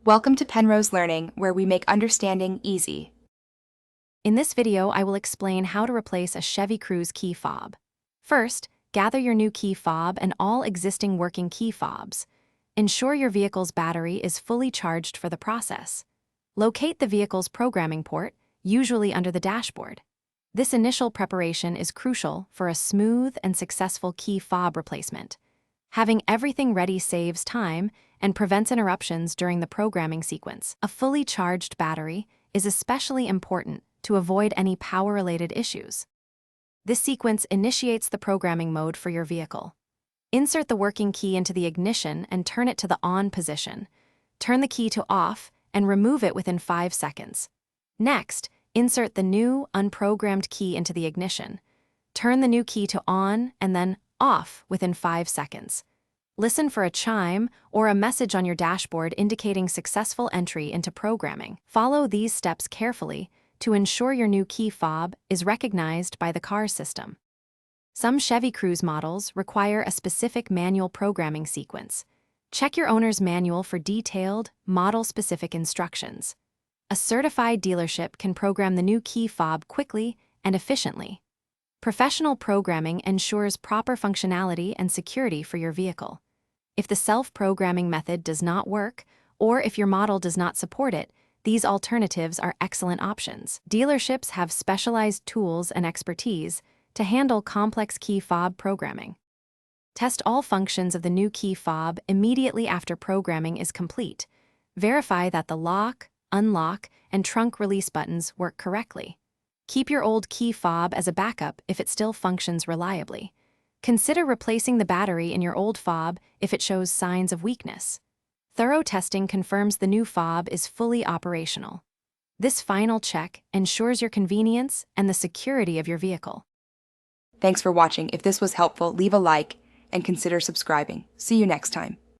Welcome to Penrose Learning, where we make understanding easy. In this video, I will explain how to replace a Chevy Cruze key fob. First, gather your new key fob and all existing working key fobs. Ensure your vehicle's battery is fully charged for the process. Locate the vehicle's programming port, usually under the dashboard. This initial preparation is crucial for a smooth and successful key fob replacement. Having everything ready saves time and prevents interruptions during the programming sequence. A fully charged battery is especially important to avoid any power-related issues. This sequence initiates the programming mode for your vehicle. Insert the working key into the ignition and turn it to the on position. Turn the key to off and remove it within 5 seconds. Next, insert the new, unprogrammed key into the ignition. Turn the new key to on and then off within 5 seconds. Listen for a chime or a message on your dashboard indicating successful entry into programming. Follow these steps carefully to ensure your new key fob is recognized by the car system. Some Chevy Cruze models require a specific manual programming sequence. Check your owner's manual for detailed, model-specific instructions. A certified dealership can program the new key fob quickly and efficiently. Professional programming ensures proper functionality and security for your vehicle. If the self-programming method does not work, or if your model does not support it, these alternatives are excellent options. Dealerships have specialized tools and expertise to handle complex key fob programming. Test all functions of the new key fob immediately after programming is complete. Verify that the lock, unlock, and trunk release buttons work correctly. Keep your old key fob as a backup if it still functions reliably. Consider replacing the battery in your old fob if it shows signs of weakness. Thorough testing confirms the new fob is fully operational. This final check ensures your convenience and the security of your vehicle. Thanks for watching. If this was helpful, leave a like and consider subscribing. See you next time.